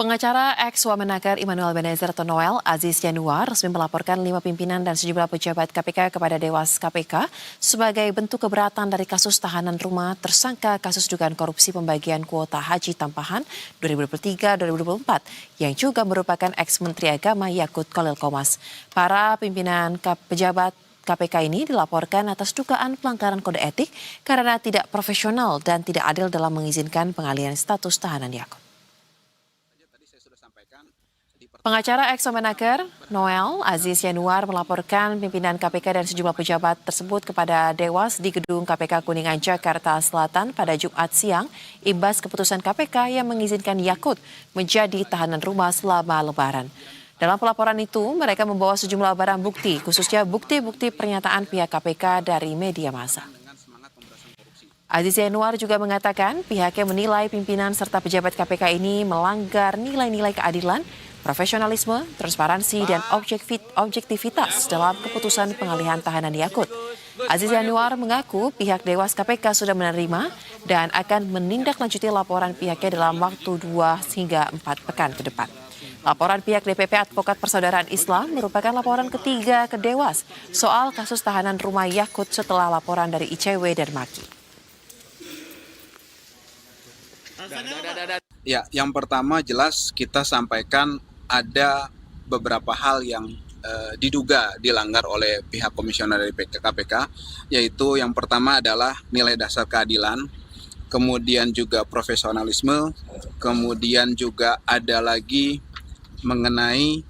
Pengacara ex-Wamenakar Immanuel Ebenezer atau Noel Aziz Yanuar resmi melaporkan 5 pimpinan dan sejumlah pejabat KPK kepada Dewas KPK sebagai bentuk keberatan dari kasus tahanan rumah tersangka kasus dugaan korupsi pembagian kuota haji tambahan 2023-2024 yang juga merupakan ex-Menteri Agama Yakut Khalil Qomas. Para pimpinan pejabat KPK ini dilaporkan atas dugaan pelanggaran kode etik karena tidak profesional dan tidak adil dalam mengizinkan pengalihan status tahanan Yakut. Pengacara ex-Wamenakar Noel Aziz Yanuar melaporkan pimpinan KPK dan sejumlah pejabat tersebut kepada Dewas di gedung KPK Kuningan, Jakarta Selatan pada Jumat siang imbas keputusan KPK yang mengizinkan Yakut menjadi tahanan rumah selama Lebaran. Dalam pelaporan itu, mereka membawa sejumlah barang bukti, khususnya bukti-bukti pernyataan pihak KPK dari media massa. Aziz Yanuar juga mengatakan pihaknya menilai pimpinan serta pejabat KPK ini melanggar nilai-nilai keadilan, profesionalisme, transparansi, dan objektivitas dalam keputusan pengalihan tahanan Yakut. Aziz Yanuar mengaku pihak Dewas KPK sudah menerima dan akan menindaklanjuti laporan pihaknya dalam waktu 2 hingga 4 pekan ke depan. Laporan pihak DPP Advokat Persaudaraan Islam merupakan laporan ketiga ke Dewas soal kasus tahanan rumah Yakut setelah laporan dari ICW dan Maki. Ya, yang pertama jelas kita sampaikan ada beberapa hal yang diduga dilanggar oleh pihak komisioner dari KPK, yaitu yang pertama adalah nilai dasar keadilan, kemudian juga profesionalisme, kemudian juga ada lagi mengenai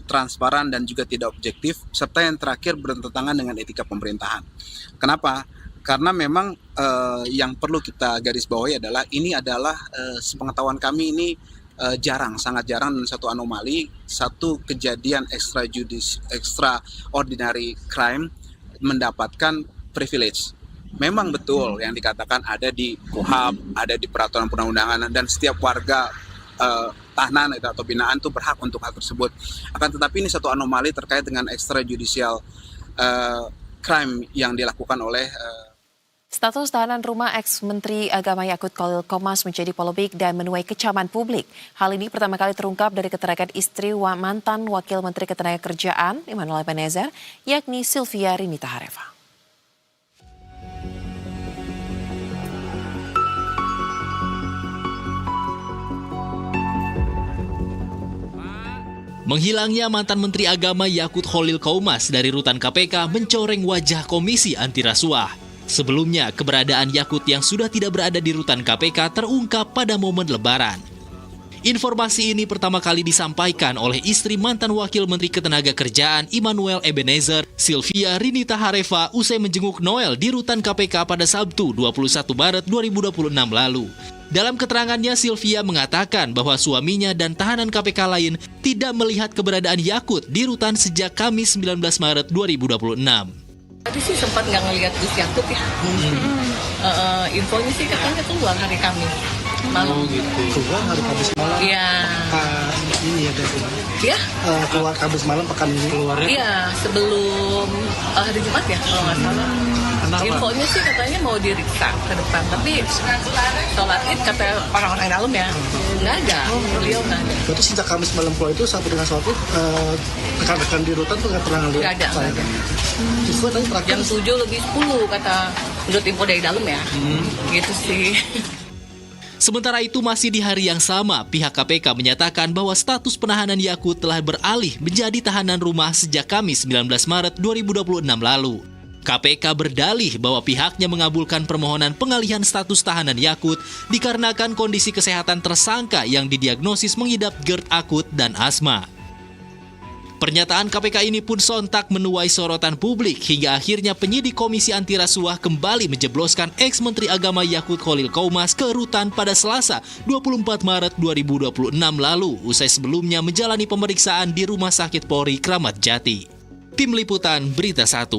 transparan dan juga tidak objektif, serta yang terakhir bertentangan dengan etika pemerintahan. Kenapa? Karena memang yang perlu kita garis bawahi adalah ini adalah sepengetahuan kami ini sangat jarang dan satu anomali, satu kejadian extraordinary crime mendapatkan privilege. Memang betul yang dikatakan ada di KUHAP, ada di peraturan perundang-undangan dan setiap warga tahanan atau binaan itu berhak untuk hal tersebut. Akan tetapi ini satu anomali terkait dengan extrajudicial crime yang dilakukan oleh Status tahanan rumah ex-Menteri Agama Yakut Khalil Qomas menjadi polemik dan menuai kecaman publik. Hal ini pertama kali terungkap dari keterangan istri mantan Wakil Menteri Ketenagakerjaan Immanuel Ebenezer, yakni Sylvia Rinita Hareva. Menghilangnya mantan Menteri Agama Yakut Khalil Qomas dari rutan KPK mencoreng wajah Komisi Anti Rasuah. Sebelumnya, keberadaan Yakut yang sudah tidak berada di rutan KPK terungkap pada momen Lebaran. Informasi ini pertama kali disampaikan oleh istri mantan Wakil Menteri Ketenagakerjaan Immanuel Ebenezer, Sylvia Rinita Hareva, usai menjenguk Noel di rutan KPK pada Sabtu 21 Maret 2026 lalu. Dalam keterangannya, Sylvia mengatakan bahwa suaminya dan tahanan KPK lain tidak melihat keberadaan Yakut di rutan sejak Kamis 19 Maret 2026. Tadi sih sempat nggak ngelihat Gus Yakut ya. Infonya sih katanya keluar hari Kamis malam. Oh gitu. Keluar hari Kamis malam. Iya. Pekan ini ya berarti. Iya. Keluar Kamis malam pekan ini keluarnya. Iya, sebelum hari Jumat ya kalau nggak salah. Infonya sih katanya mau diriksa ke depan, tapi sholat Id kata orang-orang dalam ya nggak ada, beliau nggak ada. Berarti sejak Kamis malam keluar itu sampai dengan sholat Id rekan-rekan di rutan tuh nggak pernah ngelihat. Nggak ada. Justru tadi terakhir Jam 7:10 kata menurut info dari dalam ya, gitu sih. Sementara itu masih di hari yang sama, pihak KPK menyatakan bahwa status penahanan Yakut telah beralih menjadi tahanan rumah sejak Kamis 19 Maret 2026 lalu. KPK berdalih bahwa pihaknya mengabulkan permohonan pengalihan status tahanan Yakut dikarenakan kondisi kesehatan tersangka yang didiagnosis mengidap GERD akut dan asma. Pernyataan KPK ini pun sontak menuai sorotan publik hingga akhirnya penyidik Komisi Anti Rasuah kembali menjebloskan ex-Menteri Agama Yakut Khalil Qomas ke rutan pada Selasa 24 Maret 2026 lalu usai sebelumnya menjalani pemeriksaan di Rumah Sakit Polri Kramat Jati. Tim Liputan Berita 1.